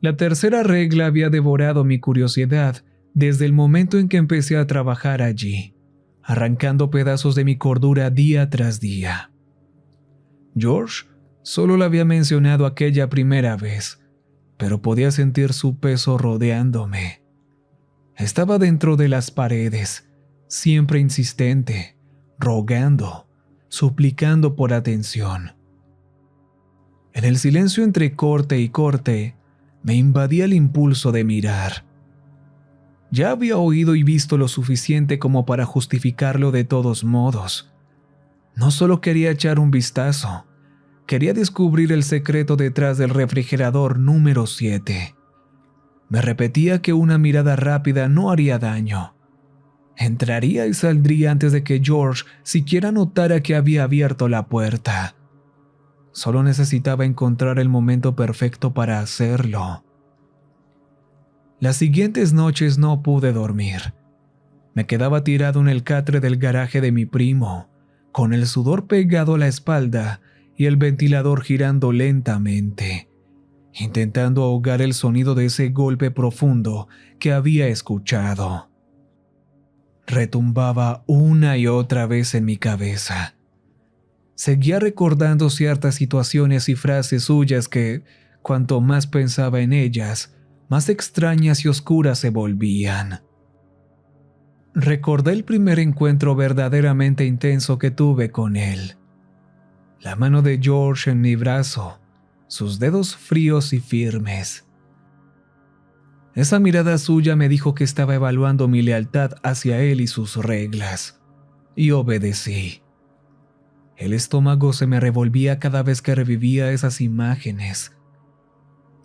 La tercera regla había devorado mi curiosidad desde el momento en que empecé a trabajar allí, arrancando pedazos de mi cordura día tras día. George solo lo había mencionado aquella primera vez, pero podía sentir su peso rodeándome. Estaba dentro de las paredes, siempre insistente, rogando, suplicando por atención. En el silencio entre corte y corte, me invadía el impulso de mirar. Ya había oído y visto lo suficiente como para justificarlo de todos modos. No solo quería echar un vistazo, quería descubrir el secreto detrás del refrigerador número 7. Me repetía que una mirada rápida no haría daño. Entraría y saldría antes de que George siquiera notara que había abierto la puerta. Solo necesitaba encontrar el momento perfecto para hacerlo. Las siguientes noches no pude dormir. Me quedaba tirado en el catre del garaje de mi primo, con el sudor pegado a la espalda y el ventilador girando lentamente, intentando ahogar el sonido de ese golpe profundo que había escuchado. Retumbaba una y otra vez en mi cabeza. Seguía recordando ciertas situaciones y frases suyas que, cuanto más pensaba en ellas, más extrañas y oscuras se volvían. Recordé el primer encuentro verdaderamente intenso que tuve con él. La mano de George en mi brazo, sus dedos fríos y firmes. Esa mirada suya me dijo que estaba evaluando mi lealtad hacia él y sus reglas, y obedecí. El estómago se me revolvía cada vez que revivía esas imágenes.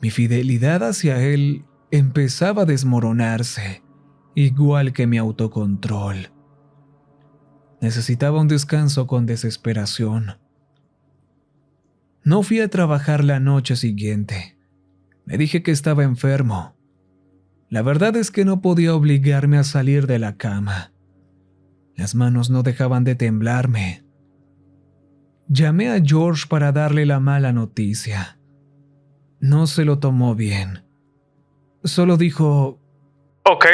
Mi fidelidad hacia él empezaba a desmoronarse, igual que mi autocontrol. Necesitaba un descanso con desesperación. No fui a trabajar la noche siguiente. Me dije que estaba enfermo. La verdad es que no podía obligarme a salir de la cama. Las manos no dejaban de temblarme. Llamé a George para darle la mala noticia. No se lo tomó bien. Solo dijo Ok.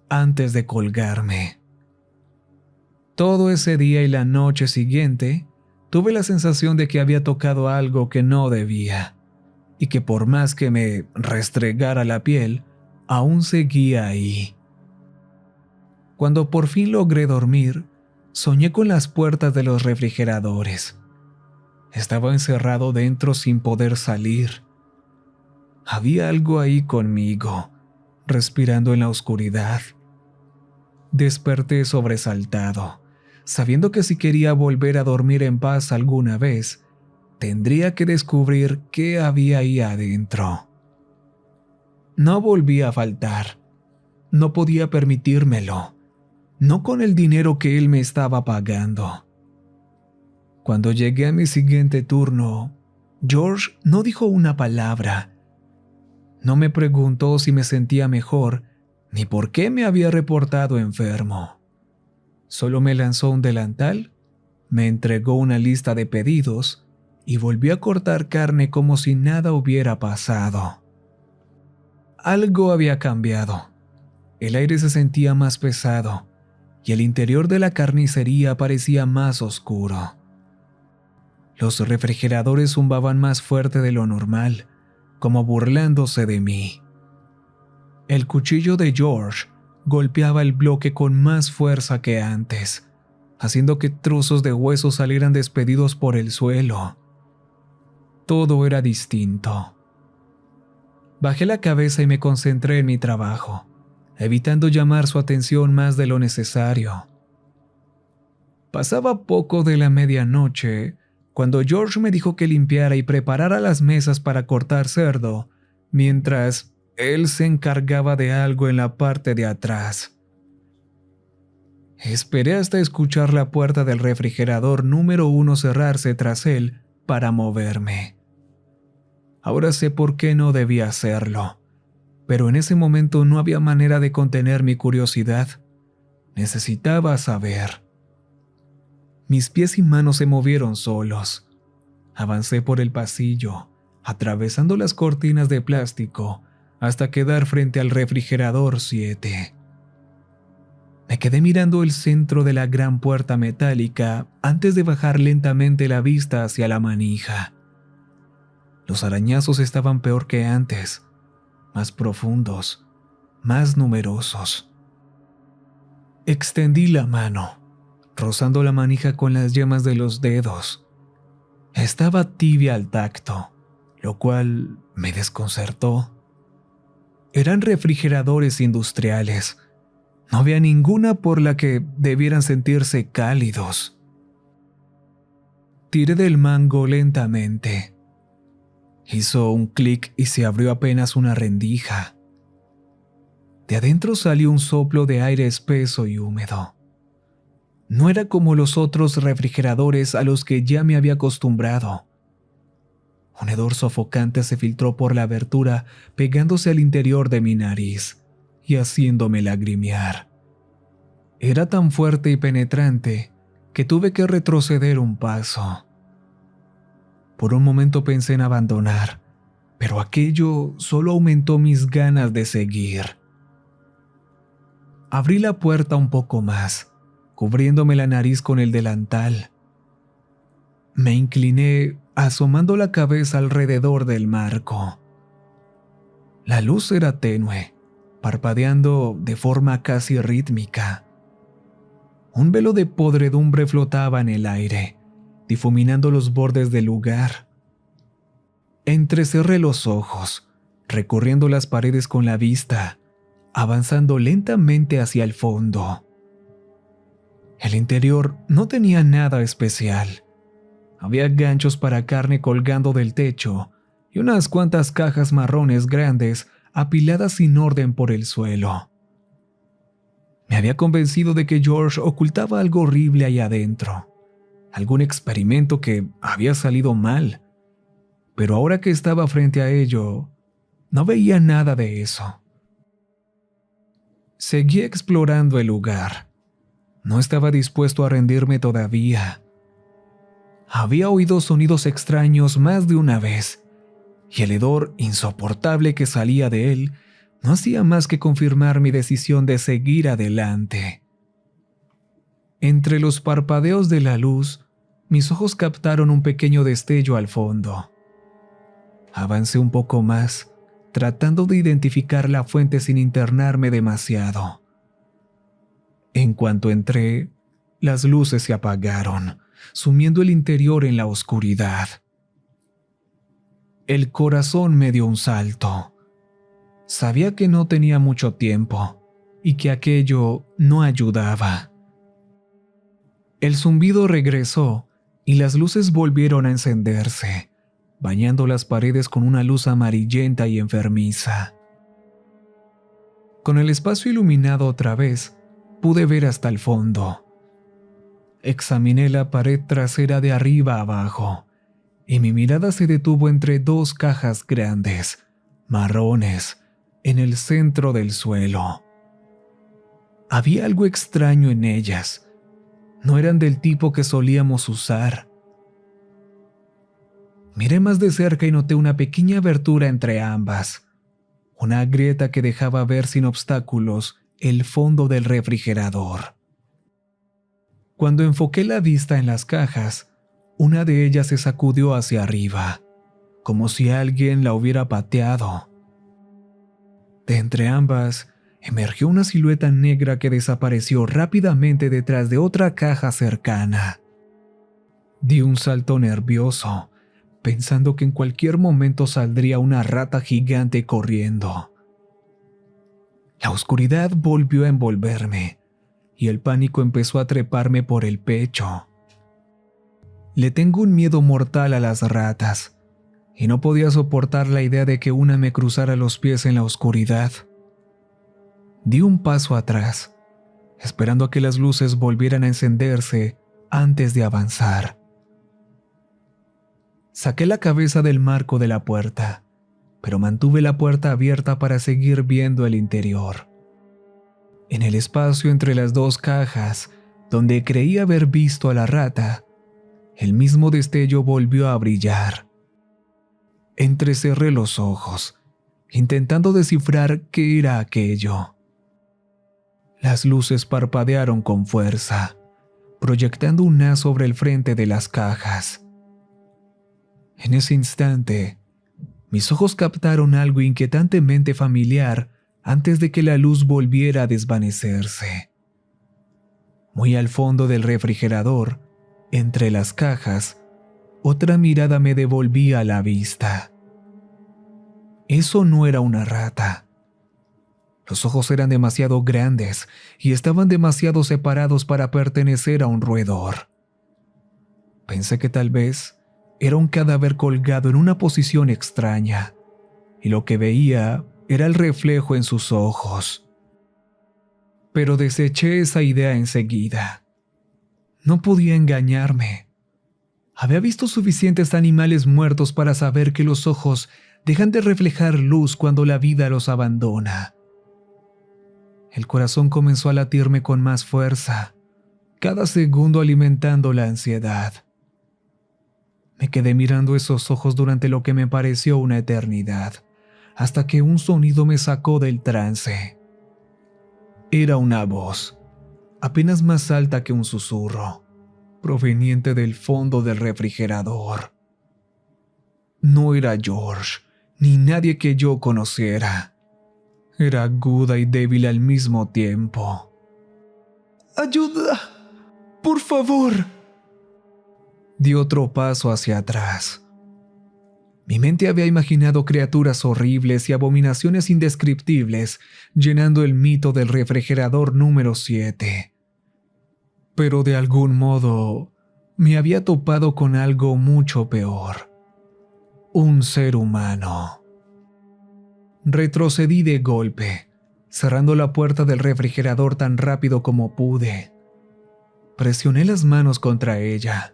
antes de colgarme. Todo ese día y la noche siguiente, tuve la sensación de que había tocado algo que no debía, y que por más que me restregara la piel, aún seguía ahí. Cuando por fin logré dormir, soñé con las puertas de los refrigeradores. Estaba encerrado dentro sin poder salir. Había algo ahí conmigo, respirando en la oscuridad. Desperté sobresaltado, sabiendo que si quería volver a dormir en paz alguna vez, tendría que descubrir qué había ahí adentro. No volvía a faltar. No podía permitírmelo. No con el dinero que él me estaba pagando. Cuando llegué a mi siguiente turno, George no dijo una palabra. No me preguntó si me sentía mejor ni por qué me había reportado enfermo. Solo me lanzó un delantal, me entregó una lista de pedidos y volvió a cortar carne como si nada hubiera pasado. Algo había cambiado. El aire se sentía más pesado y el interior de la carnicería parecía más oscuro. Los refrigeradores zumbaban más fuerte de lo normal, como burlándose de mí. El cuchillo de George golpeaba el bloque con más fuerza que antes, haciendo que trozos de hueso salieran despedidos por el suelo. Todo era distinto. Bajé la cabeza y me concentré en mi trabajo, evitando llamar su atención más de lo necesario. Pasaba poco de la medianoche cuando George me dijo que limpiara y preparara las mesas para cortar cerdo, mientras él se encargaba de algo en la parte de atrás. Esperé hasta escuchar la puerta del refrigerador número 1 cerrarse tras él para moverme. Ahora sé por qué no debía hacerlo, pero en ese momento no había manera de contener mi curiosidad. Necesitaba saber. Mis pies y manos se movieron solos. Avancé por el pasillo, atravesando las cortinas de plástico hasta quedar frente al refrigerador 7. Me quedé mirando el centro de la gran puerta metálica antes de bajar lentamente la vista hacia la manija. Los arañazos estaban peor que antes, más profundos, más numerosos. Extendí la mano, rozando la manija con las yemas de los dedos. Estaba tibia al tacto, lo cual me desconcertó. Eran refrigeradores industriales. No había ninguna por la que debieran sentirse cálidos. Tiré del mango lentamente. Hizo un clic y se abrió apenas una rendija. De adentro salió un soplo de aire espeso y húmedo. No era como los otros refrigeradores a los que ya me había acostumbrado. Un hedor sofocante se filtró por la abertura, pegándose al interior de mi nariz y haciéndome lagrimear. Era tan fuerte y penetrante que tuve que retroceder un paso. Por un momento pensé en abandonar, pero aquello solo aumentó mis ganas de seguir. Abrí la puerta un poco más, cubriéndome la nariz con el delantal. Me incliné, asomando la cabeza alrededor del marco. La luz era tenue, parpadeando de forma casi rítmica. Un velo de podredumbre flotaba en el aire, difuminando los bordes del lugar. Entrecerré los ojos, recorriendo las paredes con la vista, avanzando lentamente hacia el fondo. El interior no tenía nada especial. Había ganchos para carne colgando del techo y unas cuantas cajas marrones grandes apiladas sin orden por el suelo. Me había convencido de que George ocultaba algo horrible ahí adentro, algún experimento que había salido mal, pero ahora que estaba frente a ello, no veía nada de eso. Seguí explorando el lugar. No estaba dispuesto a rendirme todavía. Había oído sonidos extraños más de una vez, y el hedor insoportable que salía de él no hacía más que confirmar mi decisión de seguir adelante. Entre los parpadeos de la luz, mis ojos captaron un pequeño destello al fondo. Avancé un poco más, tratando de identificar la fuente sin internarme demasiado. En cuanto entré, las luces se apagaron, sumiendo el interior en la oscuridad. El corazón me dio un salto. Sabía que no tenía mucho tiempo y que aquello no ayudaba. El zumbido regresó y las luces volvieron a encenderse, bañando las paredes con una luz amarillenta y enfermiza. Con el espacio iluminado otra vez, pude ver hasta el fondo. Examiné la pared trasera de arriba a abajo, y mi mirada se detuvo entre dos cajas grandes, marrones, en el centro del suelo. Había algo extraño en ellas. No eran del tipo que solíamos usar. Miré más de cerca y noté una pequeña abertura entre ambas, una grieta que dejaba ver sin obstáculos el fondo del refrigerador. Cuando enfoqué la vista en las cajas, una de ellas se sacudió hacia arriba, como si alguien la hubiera pateado. De entre ambas, emergió una silueta negra que desapareció rápidamente detrás de otra caja cercana. Di un salto nervioso, pensando que en cualquier momento saldría una rata gigante corriendo. La oscuridad volvió a envolverme, y el pánico empezó a treparme por el pecho. Le tengo un miedo mortal a las ratas, y no podía soportar la idea de que una me cruzara los pies en la oscuridad. Di un paso atrás, esperando a que las luces volvieran a encenderse antes de avanzar. Saqué la cabeza del marco de la puerta, pero mantuve la puerta abierta para seguir viendo el interior. En el espacio entre las dos cajas, donde creí haber visto a la rata, el mismo destello volvió a brillar. Entrecerré los ojos, intentando descifrar qué era aquello. Las luces parpadearon con fuerza, proyectando un haz sobre el frente de las cajas. En ese instante, mis ojos captaron algo inquietantemente familiar antes de que la luz volviera a desvanecerse. Muy al fondo del refrigerador, entre las cajas, otra mirada me devolvía la vista. Eso no era una rata. Los ojos eran demasiado grandes y estaban demasiado separados para pertenecer a un roedor. Pensé que tal vez era un cadáver colgado en una posición extraña, y lo que veía era el reflejo en sus ojos. Pero deseché esa idea enseguida. No podía engañarme. Había visto suficientes animales muertos para saber que los ojos dejan de reflejar luz cuando la vida los abandona. El corazón comenzó a latirme con más fuerza, cada segundo alimentando la ansiedad. Me quedé mirando esos ojos durante lo que me pareció una eternidad, hasta que un sonido me sacó del trance. Era una voz, apenas más alta que un susurro, proveniente del fondo del refrigerador. No era George, ni nadie que yo conociera. Era aguda y débil al mismo tiempo. ¡Ayuda! ¡Por favor! Di otro paso hacia atrás. Mi mente había imaginado criaturas horribles y abominaciones indescriptibles llenando el mito del refrigerador número 7. Pero de algún modo me había topado con algo mucho peor. Un ser humano. Retrocedí de golpe, cerrando la puerta del refrigerador tan rápido como pude. Presioné las manos contra ella,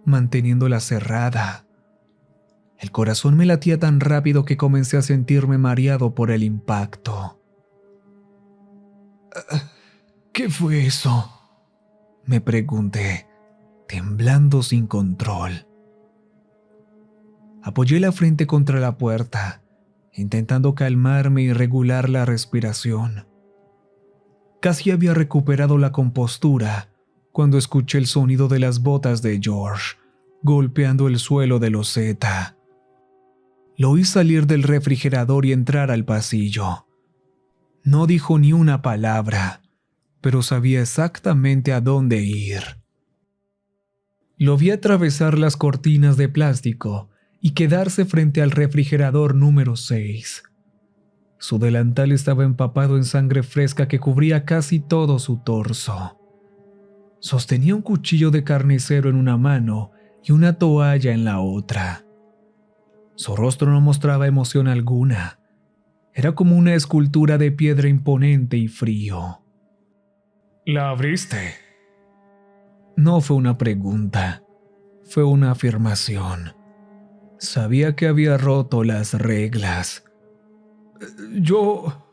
manteniéndola cerrada. El corazón me latía tan rápido que comencé a sentirme mareado por el impacto. ¿Qué fue eso?, me pregunté, temblando sin control. Apoyé la frente contra la puerta, intentando calmarme y regular la respiración. Casi había recuperado la compostura cuando escuché el sonido de las botas de George golpeando el suelo de loseta. Lo oí salir del refrigerador y entrar al pasillo. No dijo ni una palabra, pero sabía exactamente a dónde ir. Lo vi atravesar las cortinas de plástico y quedarse frente al refrigerador número 6. Su delantal estaba empapado en sangre fresca que cubría casi todo su torso. Sostenía un cuchillo de carnicero en una mano y una toalla en la otra. Su rostro no mostraba emoción alguna. Era como una escultura de piedra imponente y frío. ¿La abriste? No fue una pregunta, fue una afirmación. Sabía que había roto las reglas. Yo...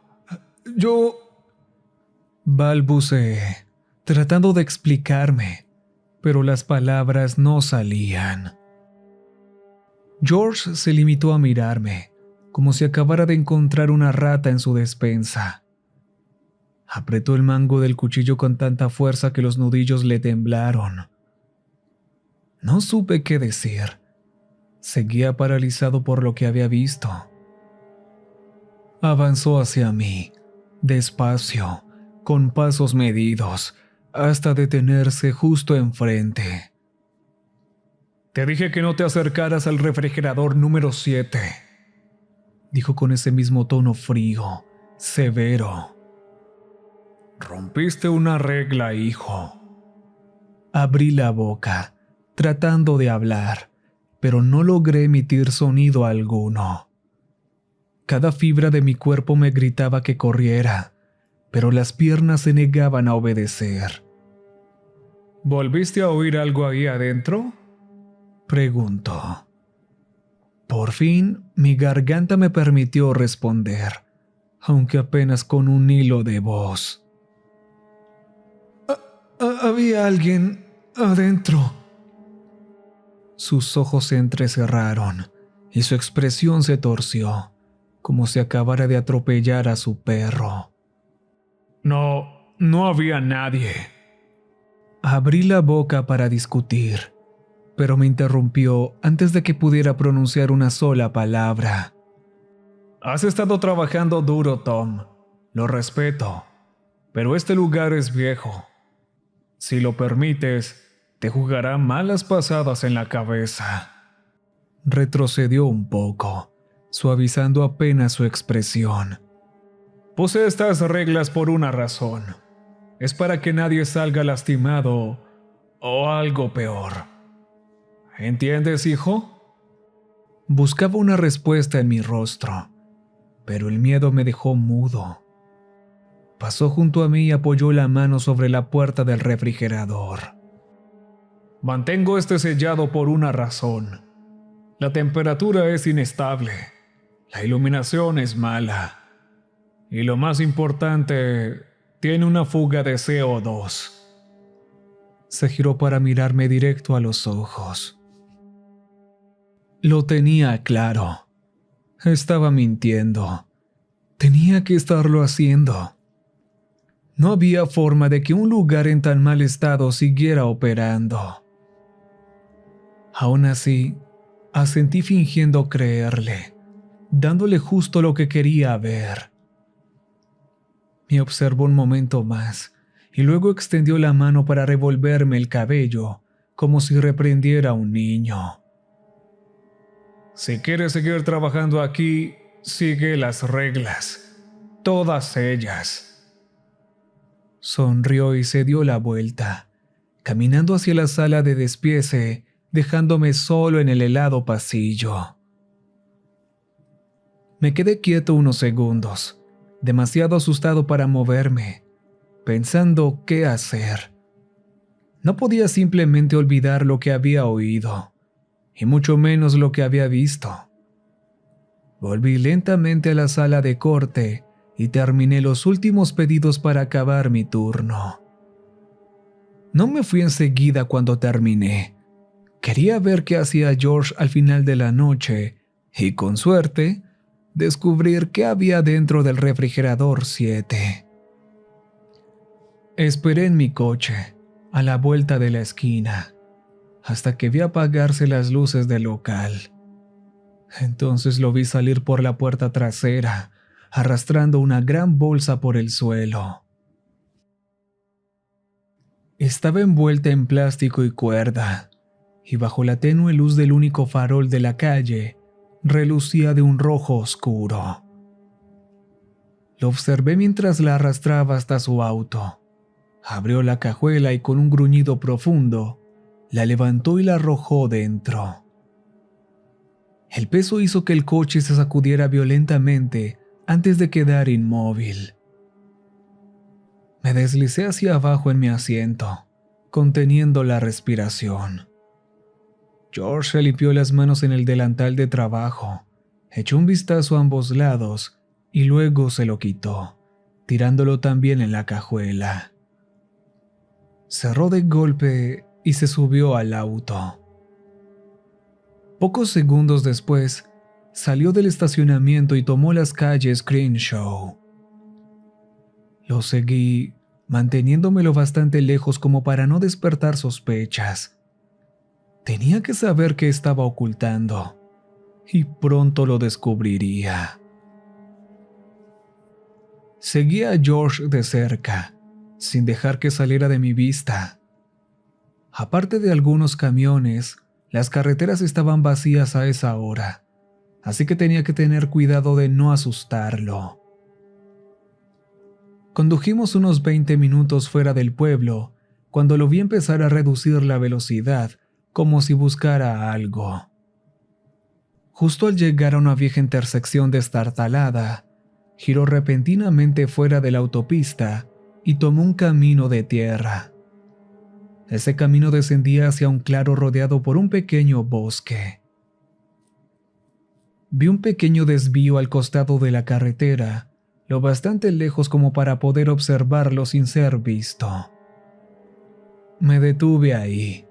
balbuceé, tratando de explicarme, pero las palabras no salían. George se limitó a mirarme, como si acabara de encontrar una rata en su despensa. Apretó el mango del cuchillo con tanta fuerza que los nudillos le temblaron. No supe qué decir. Seguía paralizado por lo que había visto. Avanzó hacia mí, despacio, con pasos medidos, hasta detenerse justo enfrente. «Te dije que no te acercaras al refrigerador número 7», dijo con ese mismo tono frío, severo. «Rompiste una regla, hijo». Abrí la boca, tratando de hablar, pero no logré emitir sonido alguno. Cada fibra de mi cuerpo me gritaba que corriera, pero las piernas se negaban a obedecer. «¿Volviste a oír algo ahí adentro?», preguntó. Por fin, mi garganta me permitió responder, aunque apenas con un hilo de voz. Había alguien adentro». Sus ojos se entrecerraron y su expresión se torció, como si acabara de atropellar a su perro. No había nadie. Abrí la boca para discutir, pero me interrumpió antes de que pudiera pronunciar una sola palabra. Has estado trabajando duro, Tom. Lo respeto, pero este lugar es viejo. Si lo permites, te jugará malas pasadas en la cabeza. Retrocedió un poco, suavizando apenas su expresión. Puse estas reglas por una razón. Es para que nadie salga lastimado o algo peor. ¿Entiendes, hijo? Buscaba una respuesta en mi rostro, pero el miedo me dejó mudo. Pasó junto a mí y apoyó la mano sobre la puerta del refrigerador. Mantengo este sellado por una razón. La temperatura es inestable, la iluminación es mala y lo más importante, tiene una fuga de CO2. Se giró para mirarme directo a los ojos. Lo tenía claro. Estaba mintiendo. Tenía que estarlo haciendo. No había forma de que un lugar en tan mal estado siguiera operando. Aún así, asentí fingiendo creerle, dándole justo lo que quería ver. Me observó un momento más y luego extendió la mano para revolverme el cabello, como si reprendiera a un niño. Si quieres seguir trabajando aquí, sigue las reglas, todas ellas. Sonrió y se dio la vuelta, caminando hacia la sala de despiece, dejándome solo en el helado pasillo. Me quedé quieto unos segundos, demasiado asustado para moverme, pensando qué hacer. No podía simplemente olvidar lo que había oído, y mucho menos lo que había visto. Volví lentamente a la sala de corte y terminé los últimos pedidos para acabar mi turno. No me fui enseguida cuando terminé. Quería ver qué hacía George al final de la noche y, con suerte, descubrir qué había dentro del refrigerador 7. Esperé en mi coche, a la vuelta de la esquina, hasta que vi apagarse las luces del local. Entonces lo vi salir por la puerta trasera, arrastrando una gran bolsa por el suelo. Estaba envuelta en plástico y cuerda, y bajo la tenue luz del único farol de la calle, relucía de un rojo oscuro. Lo observé mientras la arrastraba hasta su auto. Abrió la cajuela y con un gruñido profundo, la levantó y la arrojó dentro. El peso hizo que el coche se sacudiera violentamente antes de quedar inmóvil. Me deslicé hacia abajo en mi asiento, conteniendo la respiración. George se limpió las manos en el delantal de trabajo, echó un vistazo a ambos lados y luego se lo quitó, tirándolo también en la cajuela. Cerró de golpe y se subió al auto. Pocos segundos después, salió del estacionamiento y tomó las calles Crenshaw. Lo seguí, manteniéndome lo bastante lejos como para no despertar sospechas. Tenía que saber qué estaba ocultando, y pronto lo descubriría. Seguí a George de cerca, sin dejar que saliera de mi vista. Aparte de algunos camiones, las carreteras estaban vacías a esa hora, así que tenía que tener cuidado de no asustarlo. Condujimos unos 20 minutos fuera del pueblo, cuando lo vi empezar a reducir la velocidad, como si buscara algo. Justo al llegar a una vieja intersección destartalada, giró repentinamente fuera de la autopista y tomó un camino de tierra. Ese camino descendía hacia un claro rodeado por un pequeño bosque. Vi un pequeño desvío al costado de la carretera, lo bastante lejos como para poder observarlo sin ser visto. Me detuve ahí,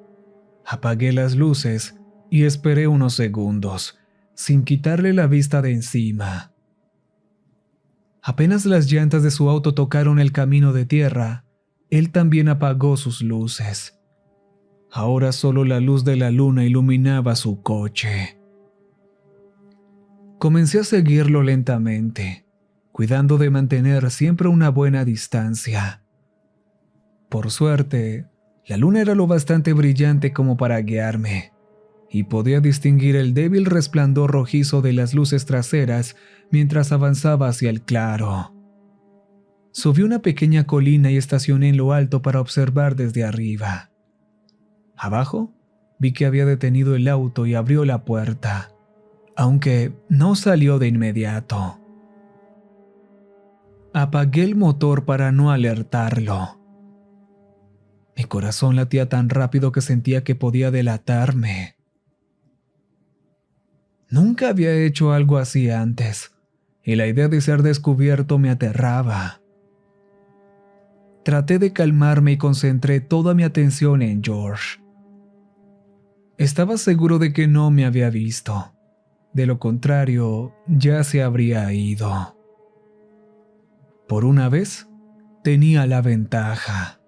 apagué las luces y esperé unos segundos, sin quitarle la vista de encima. Apenas las llantas de su auto tocaron el camino de tierra, él también apagó sus luces. Ahora solo la luz de la luna iluminaba su coche. Comencé a seguirlo lentamente, cuidando de mantener siempre una buena distancia. Por suerte, la luna era lo bastante brillante como para guiarme, y podía distinguir el débil resplandor rojizo de las luces traseras mientras avanzaba hacia el claro. Subí una pequeña colina y estacioné en lo alto para observar desde arriba. Abajo, vi que había detenido el auto y abrió la puerta, aunque no salió de inmediato. Apagué el motor para no alertarlo. Mi corazón latía tan rápido que sentía que podía delatarme. Nunca había hecho algo así antes, y la idea de ser descubierto me aterraba. Traté de calmarme y concentré toda mi atención en George. Estaba seguro de que no me había visto. De lo contrario, ya se habría ido. Por una vez, tenía la ventaja.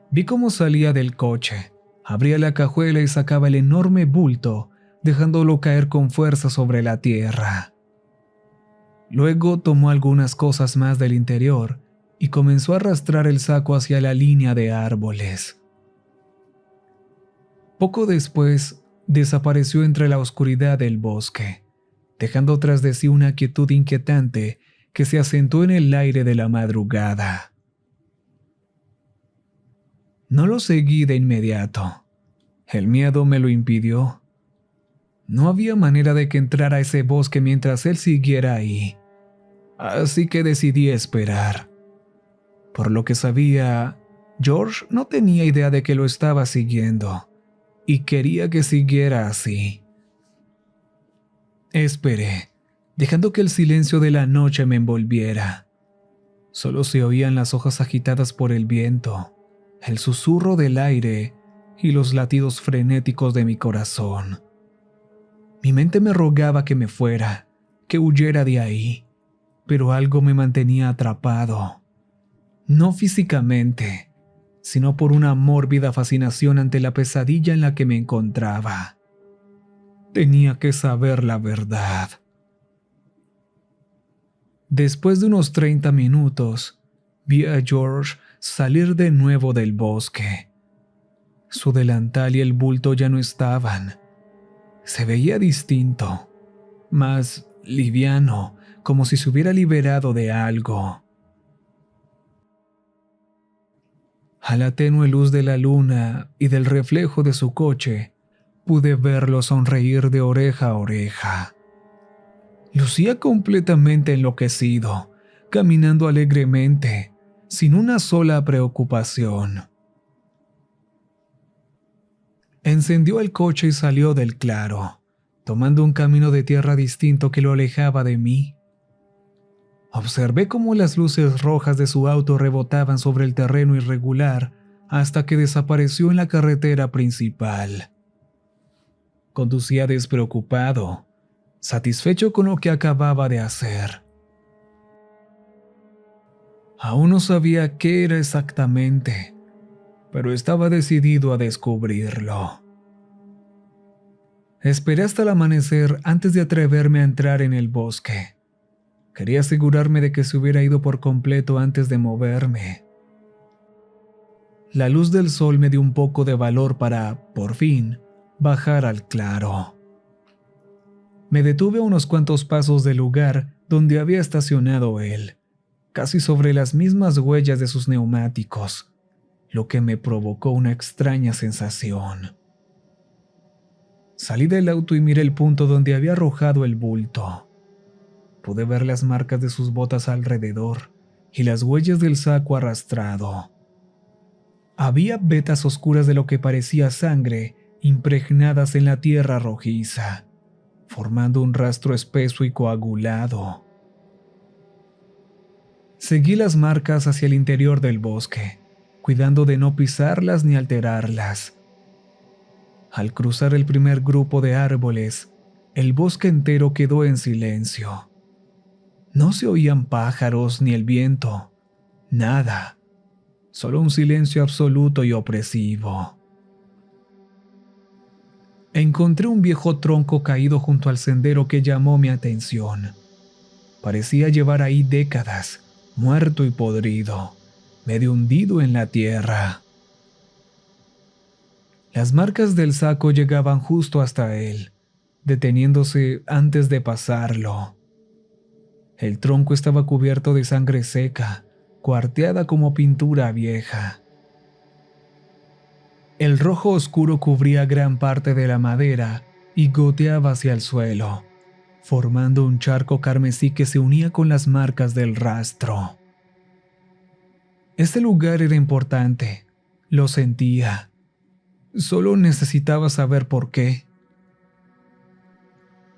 Vi cómo salía del coche, abría la cajuela y sacaba el enorme bulto, dejándolo caer con fuerza sobre la tierra. Luego tomó algunas cosas más del interior y comenzó a arrastrar el saco hacia la línea de árboles. Poco después, desapareció entre la oscuridad del bosque, dejando tras de sí una quietud inquietante que se asentó en el aire de la madrugada. No lo seguí de inmediato. El miedo me lo impidió. No había manera de que entrara a ese bosque mientras él siguiera ahí, así que decidí esperar. Por lo que sabía, George no tenía idea de que lo estaba siguiendo, y quería que siguiera así. Esperé, dejando que el silencio de la noche me envolviera. Solo se oían las hojas agitadas por el viento, el susurro del aire y los latidos frenéticos de mi corazón. Mi mente me rogaba que me fuera, que huyera de ahí, pero algo me mantenía atrapado. No físicamente, sino por una mórbida fascinación ante la pesadilla en la que me encontraba. Tenía que saber la verdad. Después de unos 30 minutos, vi a George salir de nuevo del bosque. Su delantal y el bulto ya no estaban. Se veía distinto, más liviano, como si se hubiera liberado de algo. A la tenue luz de la luna y del reflejo de su coche, pude verlo sonreír de oreja a oreja. Lucía completamente enloquecido, caminando alegremente, sin una sola preocupación. Encendió el coche y salió del claro, tomando un camino de tierra distinto que lo alejaba de mí. Observé cómo las luces rojas de su auto rebotaban sobre el terreno irregular hasta que desapareció en la carretera principal. Conducía despreocupado, satisfecho con lo que acababa de hacer. Aún no sabía qué era exactamente, pero estaba decidido a descubrirlo. Esperé hasta el amanecer antes de atreverme a entrar en el bosque. Quería asegurarme de que se hubiera ido por completo antes de moverme. La luz del sol me dio un poco de valor para, por fin, bajar al claro. Me detuve a unos cuantos pasos del lugar donde había estacionado él, casi sobre las mismas huellas de sus neumáticos, lo que me provocó una extraña sensación. Salí del auto y miré el punto donde había arrojado el bulto. Pude ver las marcas de sus botas alrededor y las huellas del saco arrastrado. Había vetas oscuras de lo que parecía sangre impregnadas en la tierra rojiza, formando un rastro espeso y coagulado. Seguí las marcas hacia el interior del bosque, cuidando de no pisarlas ni alterarlas. Al cruzar el primer grupo de árboles, el bosque entero quedó en silencio. No se oían pájaros ni el viento, nada, solo un silencio absoluto y opresivo. Encontré un viejo tronco caído junto al sendero que llamó mi atención. Parecía llevar ahí décadas, muerto y podrido, medio hundido en la tierra. Las marcas del saco llegaban justo hasta él, deteniéndose antes de pasarlo. El tronco estaba cubierto de sangre seca, cuarteada como pintura vieja. El rojo oscuro cubría gran parte de la madera y goteaba hacia el suelo, formando un charco carmesí que se unía con las marcas del rastro. Este lugar era importante, lo sentía. Solo necesitaba saber por qué.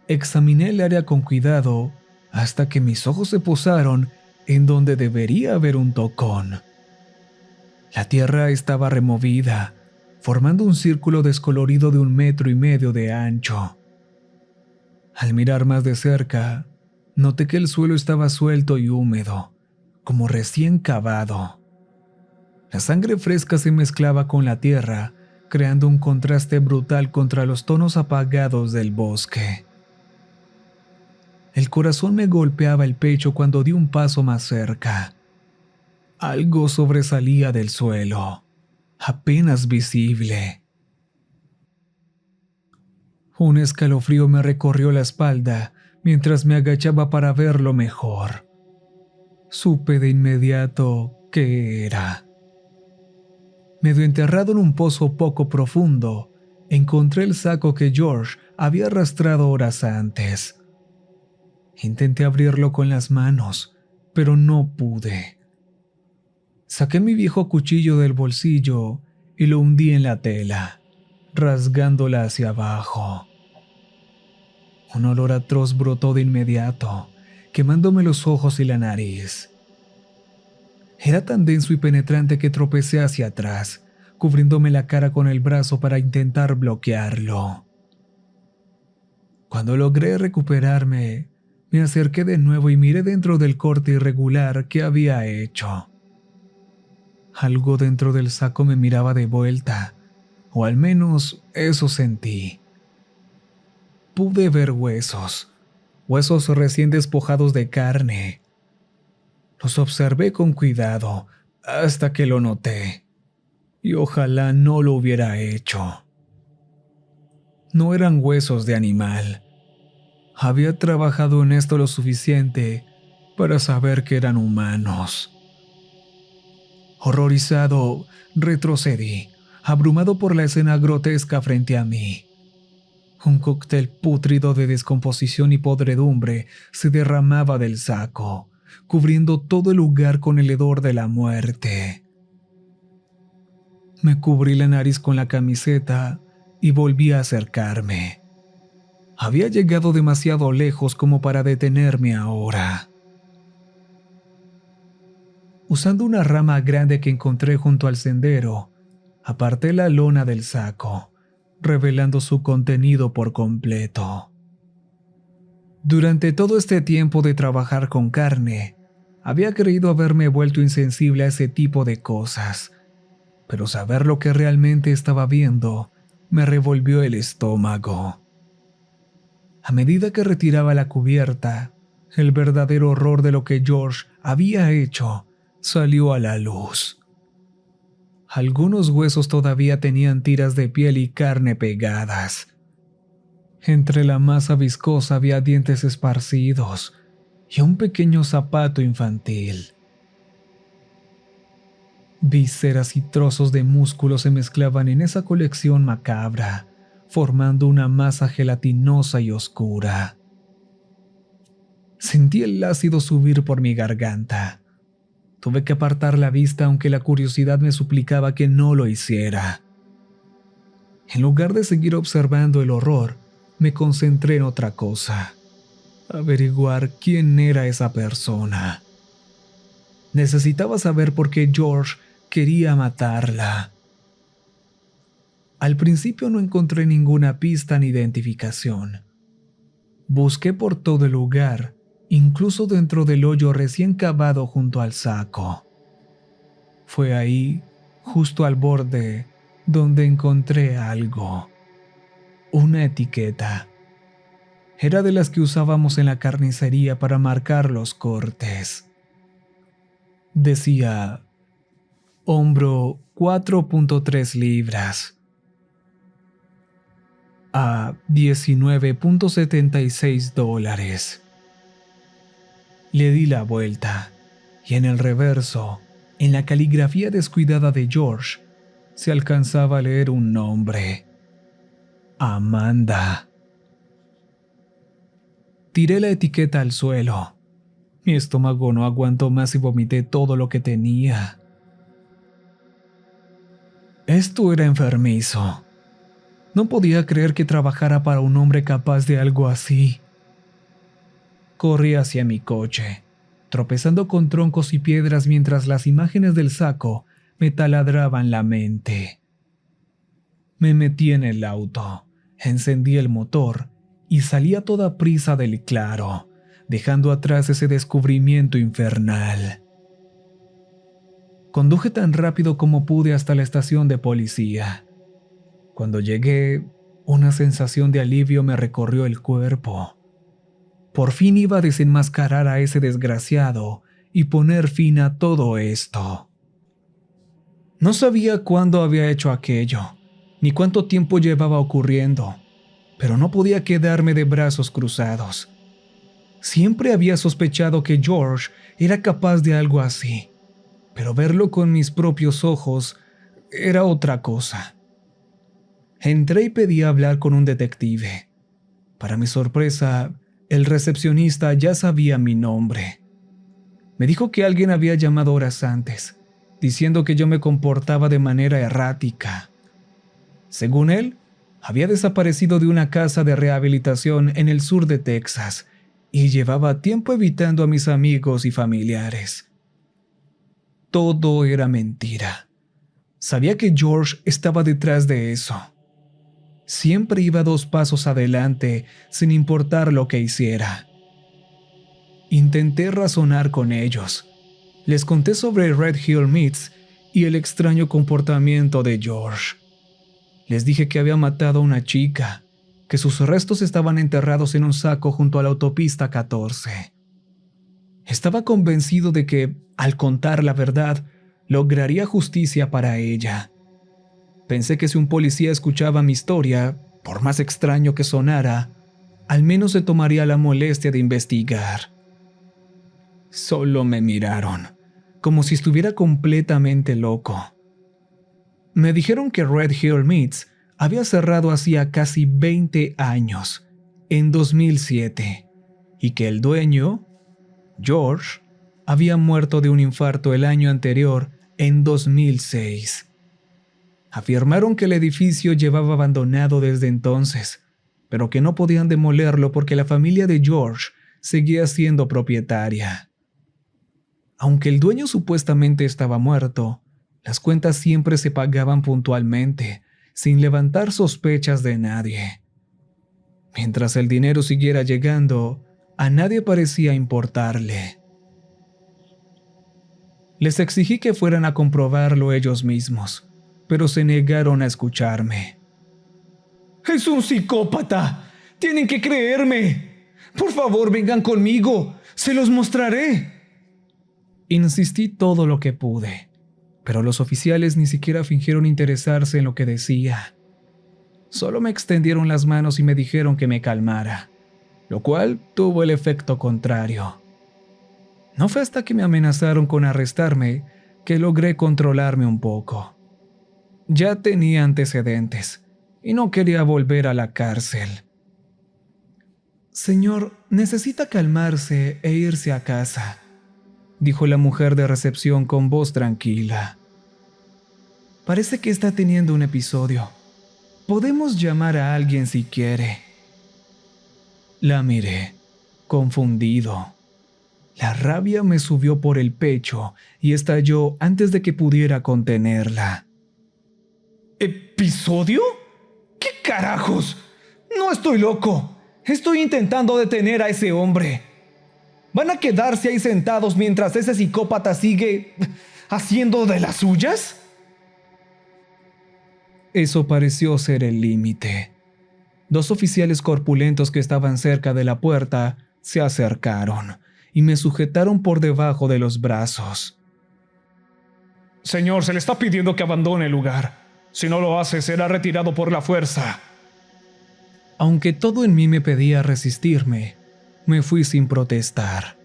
Examiné el área con cuidado hasta que mis ojos se posaron en donde debería haber un tocón. La tierra estaba removida, formando un círculo descolorido de 1,5 metros de ancho. Al mirar más de cerca, noté que el suelo estaba suelto y húmedo, como recién cavado. La sangre fresca se mezclaba con la tierra, creando un contraste brutal contra los tonos apagados del bosque. El corazón me golpeaba el pecho cuando di un paso más cerca. Algo sobresalía del suelo, apenas visible. Un escalofrío me recorrió la espalda mientras me agachaba para verlo mejor. Supe de inmediato qué era. Medio enterrado en un pozo poco profundo, encontré el saco que George había arrastrado horas antes. Intenté abrirlo con las manos, pero no pude. Saqué mi viejo cuchillo del bolsillo y lo hundí en la tela, rasgándola hacia abajo. Un olor atroz brotó de inmediato, quemándome los ojos y la nariz. Era tan denso y penetrante que tropecé hacia atrás, cubriéndome la cara con el brazo para intentar bloquearlo. Cuando logré recuperarme, me acerqué de nuevo y miré dentro del corte irregular que había hecho. Algo dentro del saco me miraba de vuelta, o al menos eso sentí. Pude ver huesos recién despojados de carne. Los observé con cuidado hasta que lo noté, y ojalá no lo hubiera hecho. No eran huesos de animal. Había trabajado en esto lo suficiente para saber que eran humanos. Horrorizado, retrocedí, abrumado por la escena grotesca frente a mí. Un cóctel pútrido de descomposición y podredumbre se derramaba del saco, cubriendo todo el lugar con el hedor de la muerte. Me cubrí la nariz con la camiseta y volví a acercarme. Había llegado demasiado lejos como para detenerme ahora. Usando una rama grande que encontré junto al sendero, aparté la lona del saco, revelando su contenido por completo. Durante todo este tiempo de trabajar con carne, había creído haberme vuelto insensible a ese tipo de cosas, pero saber lo que realmente estaba viendo me revolvió el estómago. A medida que retiraba la cubierta, el verdadero horror de lo que George había hecho salió a la luz. Algunos huesos todavía tenían tiras de piel y carne pegadas. Entre la masa viscosa había dientes esparcidos y un pequeño zapato infantil. Vísceras y trozos de músculo se mezclaban en esa colección macabra, formando una masa gelatinosa y oscura. Sentí el ácido subir por mi garganta. Tuve que apartar la vista aunque la curiosidad me suplicaba que no lo hiciera. En lugar de seguir observando el horror, me concentré en otra cosa: averiguar quién era esa persona. Necesitaba saber por qué George quería matarla. Al principio no encontré ninguna pista ni identificación. Busqué por todo el lugar, incluso dentro del hoyo recién cavado junto al saco. Fue ahí, justo al borde, donde encontré algo. Una etiqueta. Era de las que usábamos en la carnicería para marcar los cortes. Decía: hombro 4.3 libras. A $19.76. Le di la vuelta y en el reverso, en la caligrafía descuidada de George, se alcanzaba a leer un nombre: Amanda. Tiré la etiqueta al suelo. Mi estómago no aguantó más y vomité todo lo que tenía. Esto era enfermizo. No podía creer que trabajara para un hombre capaz de algo así. Corrí hacia mi coche, tropezando con troncos y piedras mientras las imágenes del saco me taladraban la mente. Me metí en el auto, encendí el motor y salí a toda prisa del claro, dejando atrás ese descubrimiento infernal. Conduje tan rápido como pude hasta la estación de policía. Cuando llegué, una sensación de alivio me recorrió el cuerpo. Por fin iba a desenmascarar a ese desgraciado y poner fin a todo esto. No sabía cuándo había hecho aquello, ni cuánto tiempo llevaba ocurriendo, pero no podía quedarme de brazos cruzados. Siempre había sospechado que George era capaz de algo así, pero verlo con mis propios ojos era otra cosa. Entré y pedí hablar con un detective. Para mi sorpresa, el recepcionista ya sabía mi nombre. Me dijo que alguien había llamado horas antes, diciendo que yo me comportaba de manera errática. Según él, había desaparecido de una casa de rehabilitación en el sur de Texas y llevaba tiempo evitando a mis amigos y familiares. Todo era mentira. Sabía que George estaba detrás de eso. Siempre iba 2 pasos adelante, sin importar lo que hiciera. Intenté razonar con ellos. Les conté sobre Red Hill Meats y el extraño comportamiento de George. Les dije que había matado a una chica, que sus restos estaban enterrados en un saco junto a la autopista 14. Estaba convencido de que, al contar la verdad, lograría justicia para ella. Pensé que si un policía escuchaba mi historia, por más extraño que sonara, al menos se tomaría la molestia de investigar. Solo me miraron, como si estuviera completamente loco. Me dijeron que Red Hill Meats había cerrado hacía casi 20 años, en 2007, y que el dueño, George, había muerto de un infarto el año anterior, en 2006. Afirmaron que el edificio llevaba abandonado desde entonces, pero que no podían demolerlo porque la familia de George seguía siendo propietaria. Aunque el dueño supuestamente estaba muerto, las cuentas siempre se pagaban puntualmente, sin levantar sospechas de nadie. Mientras el dinero siguiera llegando, a nadie parecía importarle. Les exigí que fueran a comprobarlo ellos mismos, pero se negaron a escucharme. ¡Es un psicópata! ¡Tienen que creerme! ¡Por favor, vengan conmigo! ¡Se los mostraré! Insistí todo lo que pude, pero los oficiales ni siquiera fingieron interesarse en lo que decía. Solo me extendieron las manos y me dijeron que me calmara, lo cual tuvo el efecto contrario. No fue hasta que me amenazaron con arrestarme que logré controlarme un poco. Ya tenía antecedentes y no quería volver a la cárcel. «Señor, necesita calmarse e irse a casa», dijo la mujer de recepción con voz tranquila. «Parece que está teniendo un episodio. Podemos llamar a alguien si quiere». La miré, confundido. La rabia me subió por el pecho y estalló antes de que pudiera contenerla. ¿Episodio? ¿Qué carajos? No estoy loco. Estoy intentando detener a ese hombre. ¿Van a quedarse ahí sentados mientras ese psicópata sigue haciendo de las suyas? Eso pareció ser el límite. 2 oficiales corpulentos que estaban cerca de la puerta se acercaron y me sujetaron por debajo de los brazos. Señor, se le está pidiendo que abandone el lugar. Si no lo hace, será retirado por la fuerza. Aunque todo en mí me pedía resistirme, me fui sin protestar.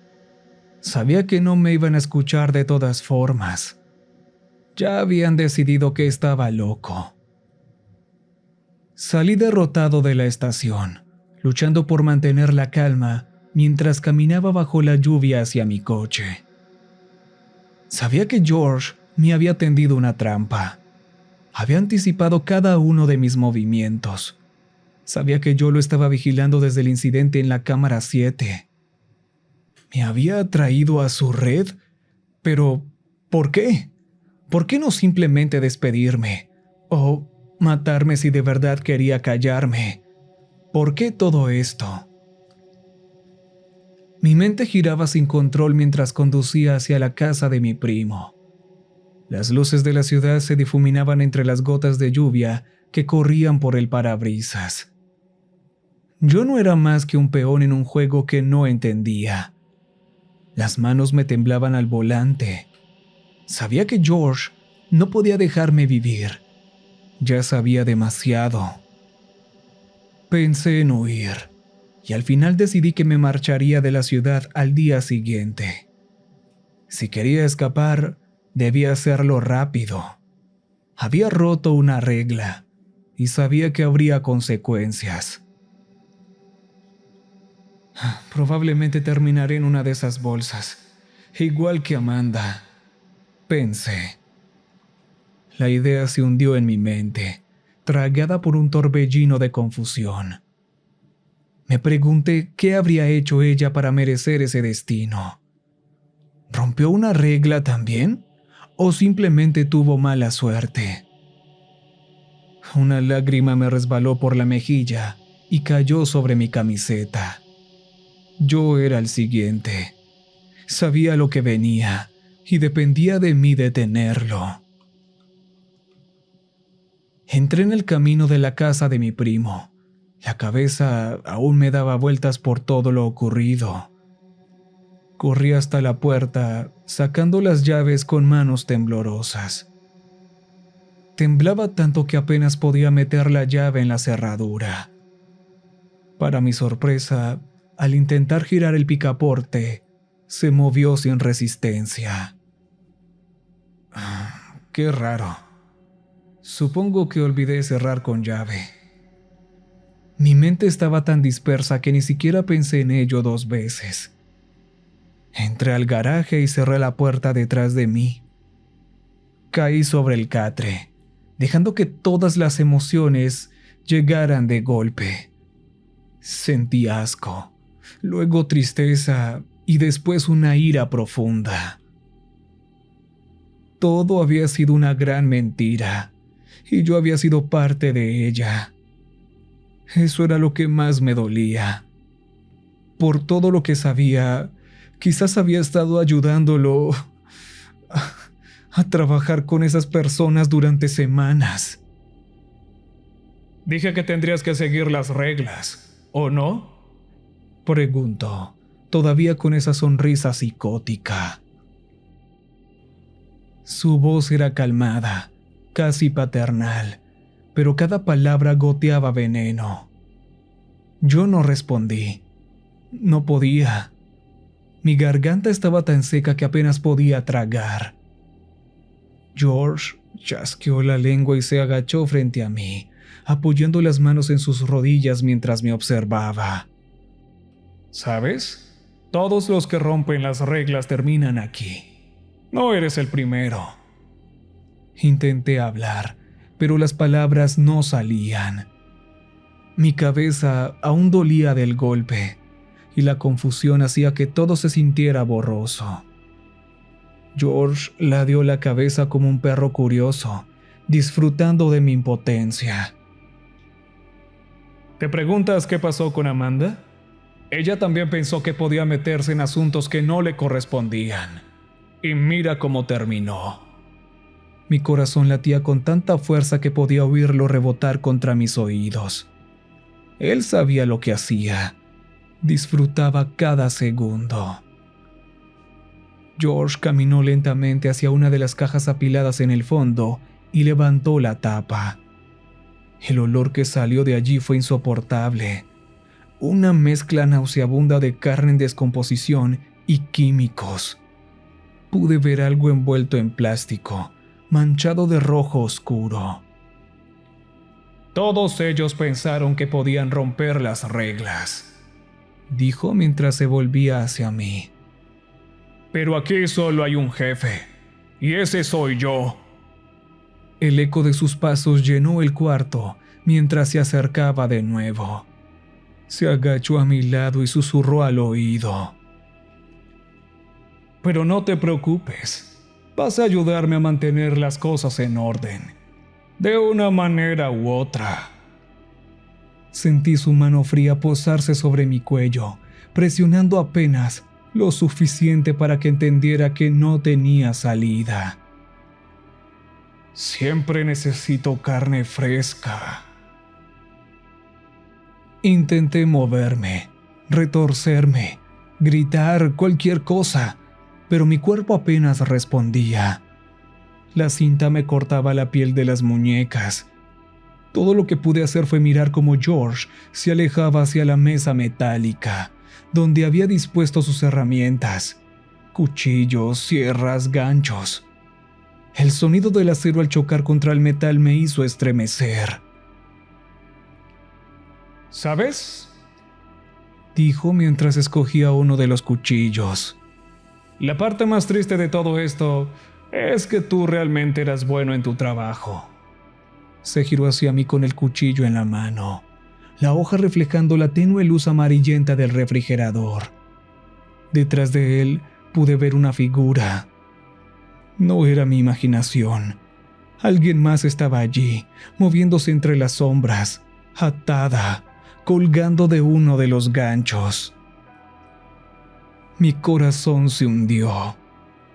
Sabía que no me iban a escuchar de todas formas. Ya habían decidido que estaba loco. Salí derrotado de la estación, luchando por mantener la calma mientras caminaba bajo la lluvia hacia mi coche. Sabía que George me había tendido una trampa. Había anticipado cada uno de mis movimientos. Sabía que yo lo estaba vigilando desde el incidente en la cámara 7. ¿Me había atraído a su red? Pero, ¿por qué? ¿Por qué no simplemente despedirme? ¿O matarme si de verdad quería callarme? ¿Por qué todo esto? Mi mente giraba sin control mientras conducía hacia la casa de mi primo. Las luces de la ciudad se difuminaban entre las gotas de lluvia que corrían por el parabrisas. Yo no era más que un peón en un juego que no entendía. Las manos me temblaban al volante. Sabía que George no podía dejarme vivir. Ya sabía demasiado. Pensé en huir, y al final decidí que me marcharía de la ciudad al día siguiente. Si quería escapar, debía hacerlo rápido. Había roto una regla, y sabía que habría consecuencias. Probablemente terminaré en una de esas bolsas, igual que Amanda, pensé. La idea se hundió en mi mente, tragada por un torbellino de confusión. Me pregunté qué habría hecho ella para merecer ese destino. ¿Rompió una regla también? ¿O simplemente tuvo mala suerte? Una lágrima me resbaló por la mejilla y cayó sobre mi camiseta. Yo era el siguiente. Sabía lo que venía y dependía de mí detenerlo. Entré en el camino de la casa de mi primo. La cabeza aún me daba vueltas por todo lo ocurrido. Corrí hasta la puerta, sacando las llaves con manos temblorosas. Temblaba tanto que apenas podía meter la llave en la cerradura. Para mi sorpresa, al intentar girar el picaporte, se movió sin resistencia. Qué raro. Supongo que olvidé cerrar con llave. Mi mente estaba tan dispersa que ni siquiera pensé en ello 2 veces. Entré al garaje y cerré la puerta detrás de mí. Caí sobre el catre, dejando que todas las emociones llegaran de golpe. Sentí asco, luego tristeza y después una ira profunda. Todo había sido una gran mentira, y yo había sido parte de ella. Eso era lo que más me dolía. Por todo lo que sabía, quizás había estado ayudándolo a trabajar con esas personas durante semanas. Dije que tendrías que seguir las reglas, ¿o no? Preguntó, todavía con esa sonrisa psicótica. Su voz era calmada, casi paternal, pero cada palabra goteaba veneno. Yo no respondí. No podía. Mi garganta estaba tan seca que apenas podía tragar. George chasqueó la lengua y se agachó frente a mí, apoyando las manos en sus rodillas mientras me observaba. ¿Sabes? Todos los que rompen las reglas terminan aquí. No eres el primero. Intenté hablar, pero las palabras no salían. Mi cabeza aún dolía del golpe, y la confusión hacía que todo se sintiera borroso. George ladeó la cabeza como un perro curioso, disfrutando de mi impotencia. ¿Te preguntas qué pasó con Amanda? Ella también pensó que podía meterse en asuntos que no le correspondían. Y mira cómo terminó. Mi corazón latía con tanta fuerza que podía oírlo rebotar contra mis oídos. Él sabía lo que hacía. Disfrutaba cada segundo. George caminó lentamente hacia una de las cajas apiladas en el fondo y levantó la tapa. El olor que salió de allí fue insoportable. Una mezcla nauseabunda de carne en descomposición y químicos. Pude ver algo envuelto en plástico, manchado de rojo oscuro. Todos ellos pensaron que podían romper las reglas, dijo mientras se volvía hacia mí. Pero aquí solo hay un jefe, y ese soy yo. El eco de sus pasos llenó el cuarto mientras se acercaba de nuevo. Se agachó a mi lado y susurró al oído. Pero no te preocupes, vas a ayudarme a mantener las cosas en orden, de una manera u otra. Sentí su mano fría posarse sobre mi cuello, presionando apenas lo suficiente para que entendiera que no tenía salida. Siempre necesito carne fresca. Intenté moverme, retorcerme, gritar cualquier cosa, pero mi cuerpo apenas respondía. La cinta me cortaba la piel de las muñecas. Todo lo que pude hacer fue mirar cómo George se alejaba hacia la mesa metálica, donde había dispuesto sus herramientas, cuchillos, sierras, ganchos. El sonido del acero al chocar contra el metal me hizo estremecer. ¿Sabes?, dijo mientras escogía uno de los cuchillos. La parte más triste de todo esto es que tú realmente eras bueno en tu trabajo. Se giró hacia mí con el cuchillo en la mano, la hoja reflejando la tenue luz amarillenta del refrigerador. Detrás de él pude ver una figura. No era mi imaginación. Alguien más estaba allí, moviéndose entre las sombras, atada, colgando de uno de los ganchos. Mi corazón se hundió.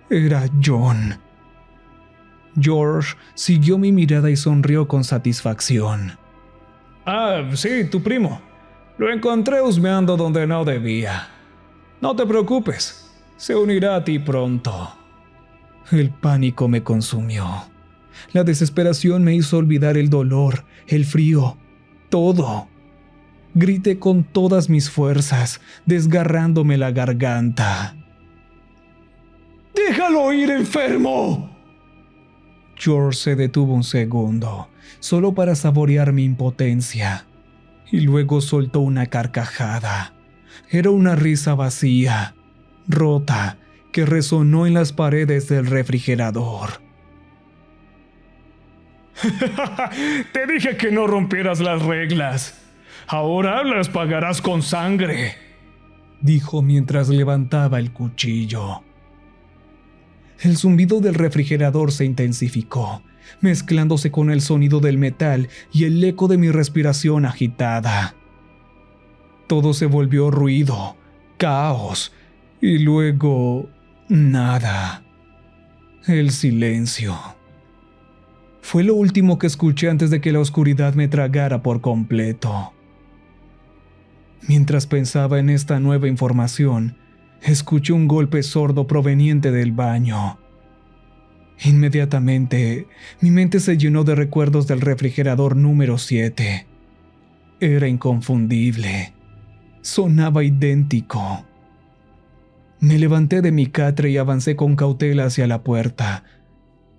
Era John. George siguió mi mirada y sonrió con satisfacción. Ah, sí, tu primo. Lo encontré husmeando donde no debía. No te preocupes, se unirá a ti pronto. El pánico me consumió. La desesperación me hizo olvidar el dolor, el frío, todo. Grité con todas mis fuerzas, desgarrándome la garganta. ¡Déjalo ir, enfermo! George se detuvo un segundo, solo para saborear mi impotencia, y luego soltó una carcajada. Era una risa vacía, rota, que resonó en las paredes del refrigerador. Te dije que no rompieras las reglas. Ahora las pagarás con sangre, dijo mientras levantaba el cuchillo. El zumbido del refrigerador se intensificó, mezclándose con el sonido del metal y el eco de mi respiración agitada. Todo se volvió ruido, caos, y luego nada. El silencio. Fue lo último que escuché antes de que la oscuridad me tragara por completo. Mientras pensaba en esta nueva información, escuché un golpe sordo proveniente del baño. Inmediatamente, mi mente se llenó de recuerdos del refrigerador número 7. Era inconfundible. Sonaba idéntico. Me levanté de mi catre y avancé con cautela hacia la puerta.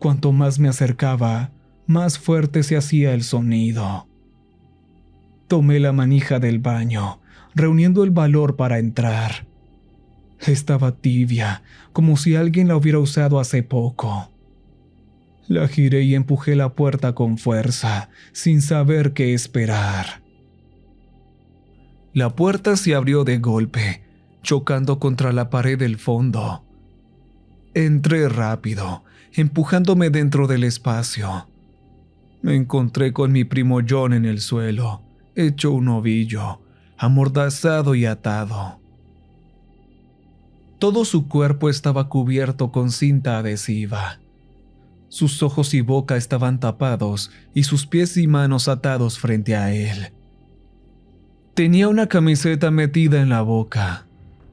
Cuanto más me acercaba, más fuerte se hacía el sonido. Tomé la manija del baño, reuniendo el valor para entrar. Estaba tibia, como si alguien la hubiera usado hace poco. La giré y empujé la puerta con fuerza, sin saber qué esperar. La puerta se abrió de golpe, chocando contra la pared del fondo. Entré rápido, empujándome dentro del espacio. Me encontré con mi primo John en el suelo, hecho un ovillo, amordazado y atado. Todo su cuerpo estaba cubierto con cinta adhesiva. Sus ojos y boca estaban tapados y sus pies y manos atados frente a él. Tenía una camiseta metida en la boca,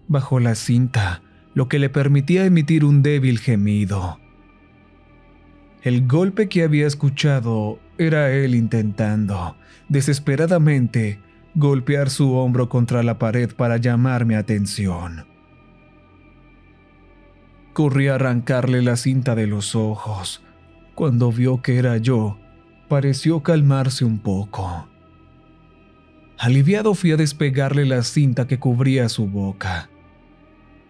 bajo la cinta, lo que le permitía emitir un débil gemido. El golpe que había escuchado era él intentando, desesperadamente, golpear su hombro contra la pared para llamar mi atención. Corrí a arrancarle la cinta de los ojos. Cuando vio que era yo, pareció calmarse un poco. Aliviado fui a despegarle la cinta que cubría su boca.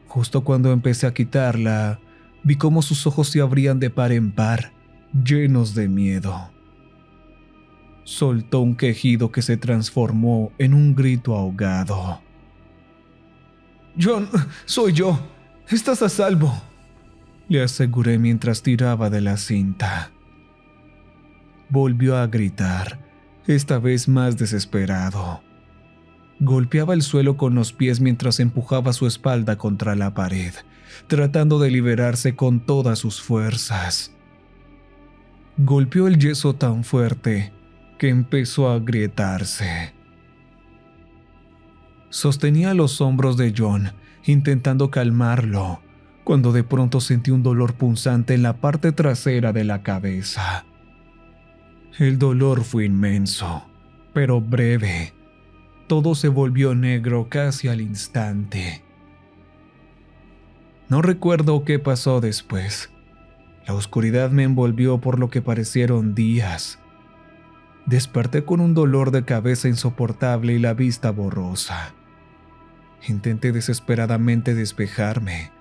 Justo cuando empecé a quitarla, vi cómo sus ojos se abrían de par en par, llenos de miedo. Soltó un quejido que se transformó en un grito ahogado. «John, soy yo. Estás a salvo», le aseguré mientras tiraba de la cinta. Volvió a gritar, esta vez más desesperado. Golpeaba el suelo con los pies mientras empujaba su espalda contra la pared, tratando de liberarse con todas sus fuerzas. Golpeó el yeso tan fuerte que empezó a agrietarse. Sostenía los hombros de John, intentando calmarlo, cuando de pronto sentí un dolor punzante en la parte trasera de la cabeza. El dolor fue inmenso, pero breve. Todo se volvió negro casi al instante. No recuerdo qué pasó después. La oscuridad me envolvió por lo que parecieron días. Desperté con un dolor de cabeza insoportable y la vista borrosa. Intenté desesperadamente despejarme,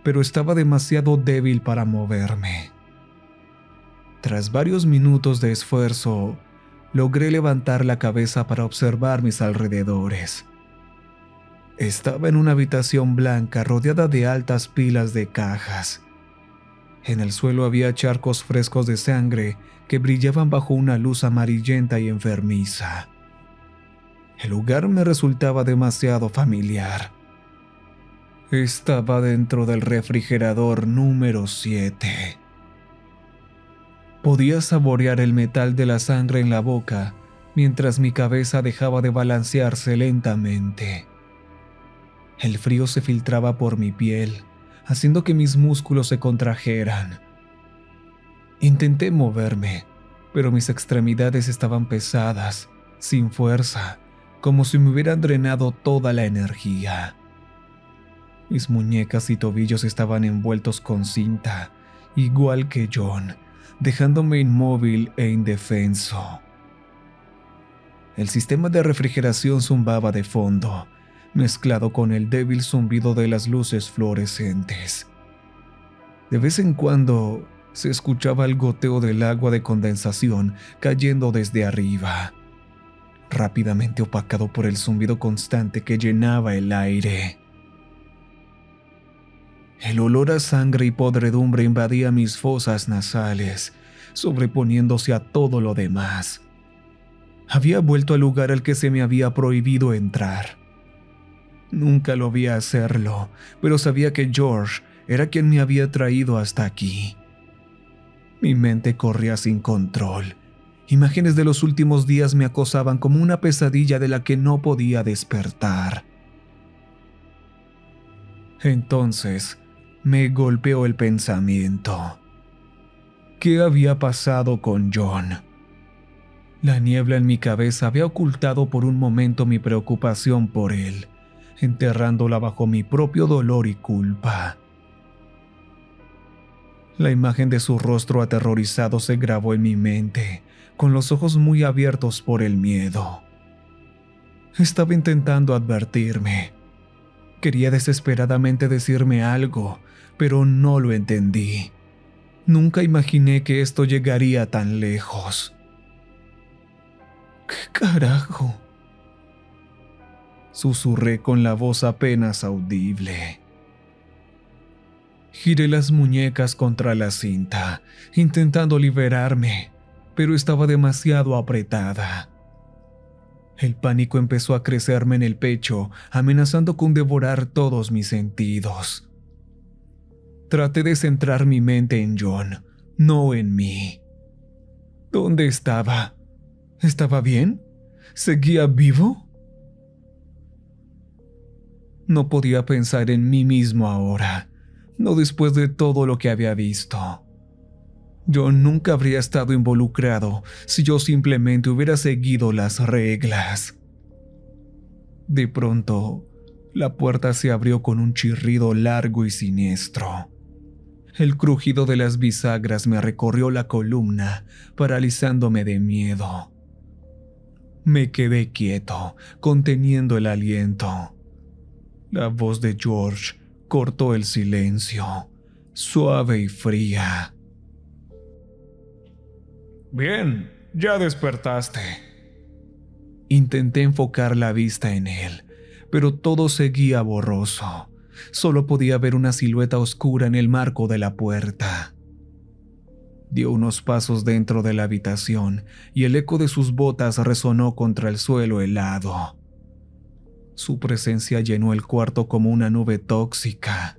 pero estaba demasiado débil para moverme. Tras varios minutos de esfuerzo, logré levantar la cabeza para observar mis alrededores. Estaba en una habitación blanca rodeada de altas pilas de cajas. En el suelo había charcos frescos de sangre que brillaban bajo una luz amarillenta y enfermiza. El lugar me resultaba demasiado familiar. Estaba dentro del refrigerador número 7. Podía saborear el metal de la sangre en la boca mientras mi cabeza dejaba de balancearse lentamente. El frío se filtraba por mi piel, haciendo que mis músculos se contrajeran. Intenté moverme, pero mis extremidades estaban pesadas, sin fuerza, como si me hubieran drenado toda la energía. Mis muñecas y tobillos estaban envueltos con cinta, igual que John, dejándome inmóvil e indefenso. El sistema de refrigeración zumbaba de fondo, mezclado con el débil zumbido de las luces fluorescentes. De vez en cuando se escuchaba el goteo del agua de condensación cayendo desde arriba, rápidamente opacado por el zumbido constante que llenaba el aire. El olor a sangre y podredumbre invadía mis fosas nasales, sobreponiéndose a todo lo demás. Había vuelto al lugar al que se me había prohibido entrar. Nunca lo vi hacerlo, pero sabía que George era quien me había traído hasta aquí. Mi mente corría sin control. Imágenes de los últimos días me acosaban como una pesadilla de la que no podía despertar. Entonces, me golpeó el pensamiento. ¿Qué había pasado con John? La niebla en mi cabeza había ocultado por un momento mi preocupación por él, enterrándola bajo mi propio dolor y culpa. La imagen de su rostro aterrorizado se grabó en mi mente, con los ojos muy abiertos por el miedo. Estaba intentando advertirme. Quería desesperadamente decirme algo, pero no lo entendí. Nunca imaginé que esto llegaría tan lejos. ¿Qué carajo?, susurré con la voz apenas audible. Giré las muñecas contra la cinta, intentando liberarme, pero estaba demasiado apretada. El pánico empezó a crecerme en el pecho, amenazando con devorar todos mis sentidos. Traté de centrar mi mente en John, no en mí. ¿Dónde estaba? ¿Estaba bien? ¿Seguía vivo? No podía pensar en mí mismo ahora, no después de todo lo que había visto. Yo nunca habría estado involucrado si yo simplemente hubiera seguido las reglas. De pronto, la puerta se abrió con un chirrido largo y siniestro. El crujido de las bisagras me recorrió la columna, paralizándome de miedo. Me quedé quieto, conteniendo el aliento. La voz de George cortó el silencio, suave y fría. Bien, ya despertaste. Intenté enfocar la vista en él, pero todo seguía borroso. Solo podía ver una silueta oscura en el marco de la puerta. Dio unos pasos dentro de la habitación y el eco de sus botas resonó contra el suelo helado. Su presencia llenó el cuarto como una nube tóxica.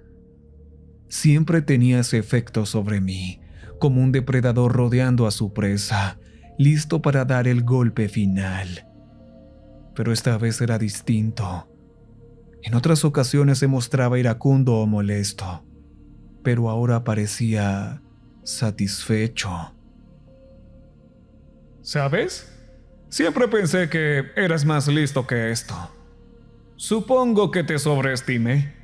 Siempre tenía ese efecto sobre mí, como un depredador rodeando a su presa, listo para dar el golpe final. Pero esta vez era distinto. En otras ocasiones se mostraba iracundo o molesto, pero ahora parecía satisfecho. ¿Sabes? Siempre pensé que eras más listo que esto. Supongo que te sobreestimé.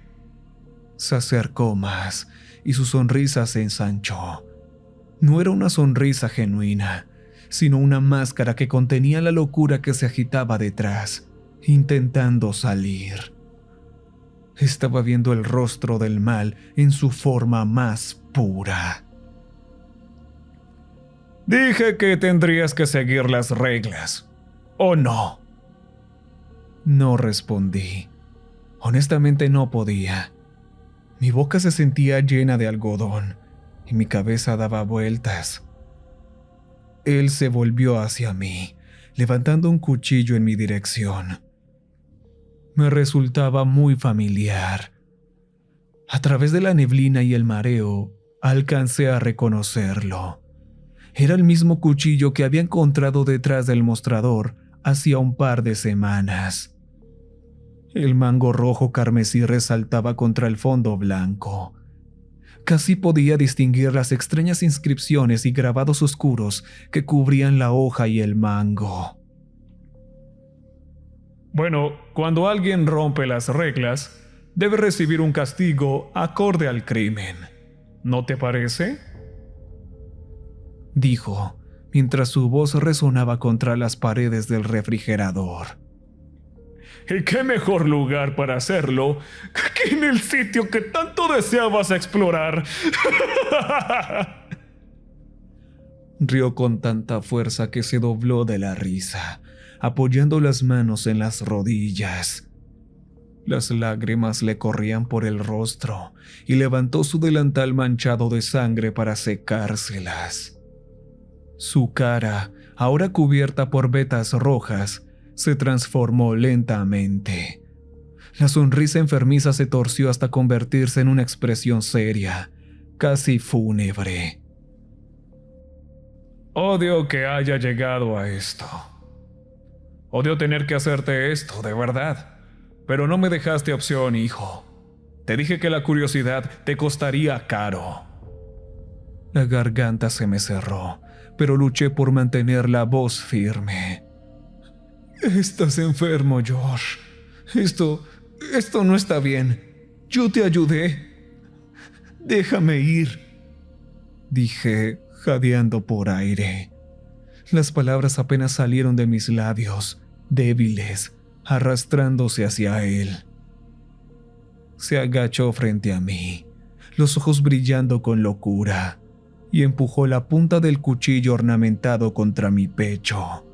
Se acercó más y su sonrisa se ensanchó. No era una sonrisa genuina, sino una máscara que contenía la locura que se agitaba detrás, intentando salir. Estaba viendo el rostro del mal en su forma más pura. Dije que tendrías que seguir las reglas, ¿o no? No respondí. Honestamente no podía. Mi boca se sentía llena de algodón y mi cabeza daba vueltas. Él se volvió hacia mí, levantando un cuchillo en mi dirección. Me resultaba muy familiar. A través de la neblina y el mareo, alcancé a reconocerlo. Era el mismo cuchillo que había encontrado detrás del mostrador hacía un par de semanas. El mango rojo carmesí resaltaba contra el fondo blanco. Casi podía distinguir las extrañas inscripciones y grabados oscuros que cubrían la hoja y el mango. Bueno, cuando alguien rompe las reglas, debe recibir un castigo acorde al crimen. ¿No te parece?, dijo, mientras su voz resonaba contra las paredes del refrigerador. ¿Y qué mejor lugar para hacerlo que en el sitio que tanto deseabas explorar? Rió con tanta fuerza que se dobló de la risa, apoyando las manos en las rodillas. Las lágrimas le corrían por el rostro y levantó su delantal manchado de sangre para secárselas. Su cara, ahora cubierta por vetas rojas, se transformó lentamente. La sonrisa enfermiza se torció hasta convertirse en una expresión seria, casi fúnebre. Odio que haya llegado a esto. Odio tener que hacerte esto, de verdad. Pero no me dejaste opción, hijo. Te dije que la curiosidad te costaría caro. La garganta se me cerró, pero luché por mantener la voz firme. Estás enfermo, Josh. Esto no está bien. Yo te ayudé. Déjame ir, dije, jadeando por aire. Las palabras apenas salieron de mis labios, débiles, arrastrándose hacia él. Se agachó frente a mí, los ojos brillando con locura, y empujó la punta del cuchillo ornamentado contra mi pecho.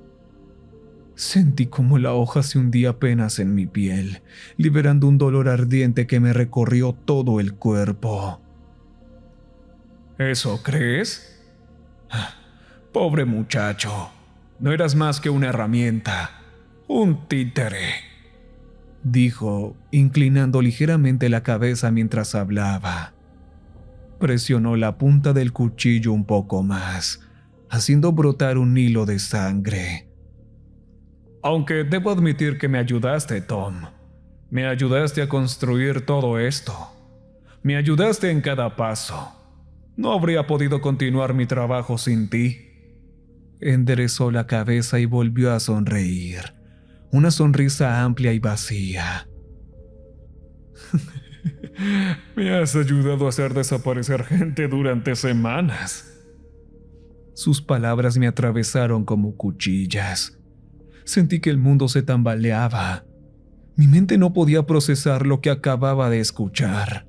Sentí como la hoja se hundía apenas en mi piel, liberando un dolor ardiente que me recorrió todo el cuerpo. ¿Eso crees? Pobre muchacho, no eras más que una herramienta, un títere, dijo, inclinando ligeramente la cabeza mientras hablaba. Presionó la punta del cuchillo un poco más, haciendo brotar un hilo de sangre. Aunque debo admitir que me ayudaste, Tom. Me ayudaste a construir todo esto. Me ayudaste en cada paso. No habría podido continuar mi trabajo sin ti. Enderezó la cabeza y volvió a sonreír. Una sonrisa amplia y vacía. Me has ayudado a hacer desaparecer gente durante semanas. Sus palabras me atravesaron como cuchillas. Sentí que el mundo se tambaleaba. Mi mente no podía procesar lo que acababa de escuchar.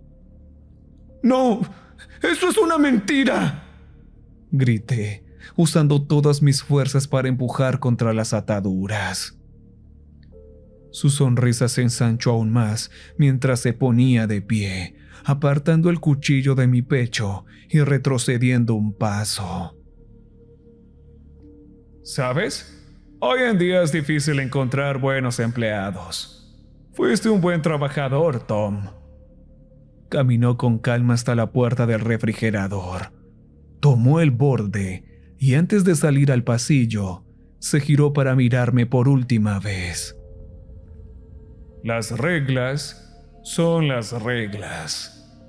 ¡No! ¡Eso es una mentira!, grité, usando todas mis fuerzas para empujar contra las ataduras. Su sonrisa se ensanchó aún más mientras se ponía de pie, apartando el cuchillo de mi pecho y retrocediendo un paso. ¿Sabes? Hoy en día es difícil encontrar buenos empleados. Fuiste un buen trabajador, Tom. Caminó con calma hasta la puerta del refrigerador. Tomó el borde y antes de salir al pasillo, se giró para mirarme por última vez. Las reglas son las reglas,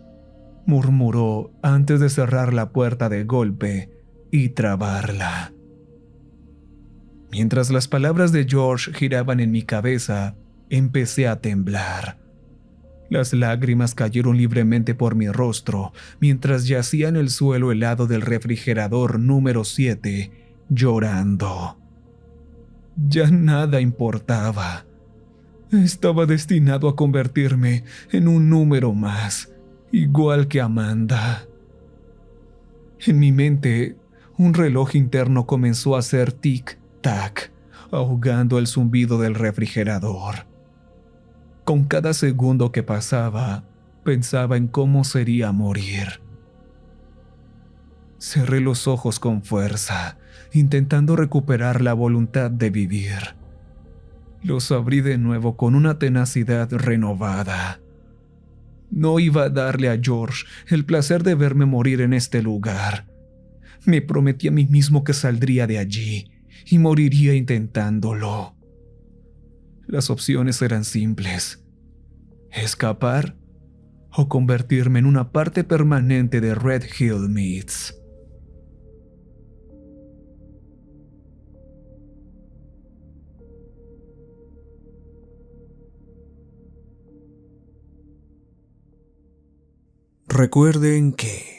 murmuró antes de cerrar la puerta de golpe y trabarla. Mientras las palabras de George giraban en mi cabeza, empecé a temblar. Las lágrimas cayeron libremente por mi rostro mientras yacía en el suelo helado del refrigerador número 7, llorando. Ya nada importaba. Estaba destinado a convertirme en un número más, igual que Amanda. En mi mente, un reloj interno comenzó a hacer tic-tac, ahogando el zumbido del refrigerador. Con cada segundo que pasaba, pensaba en cómo sería morir. Cerré los ojos con fuerza, intentando recuperar la voluntad de vivir. Los abrí de nuevo con una tenacidad renovada. No iba a darle a George el placer de verme morir en este lugar. Me prometí a mí mismo que saldría de allí y moriría intentándolo. Las opciones eran simples: escapar o convertirme en una parte permanente de Red Hill Meats. Recuerden que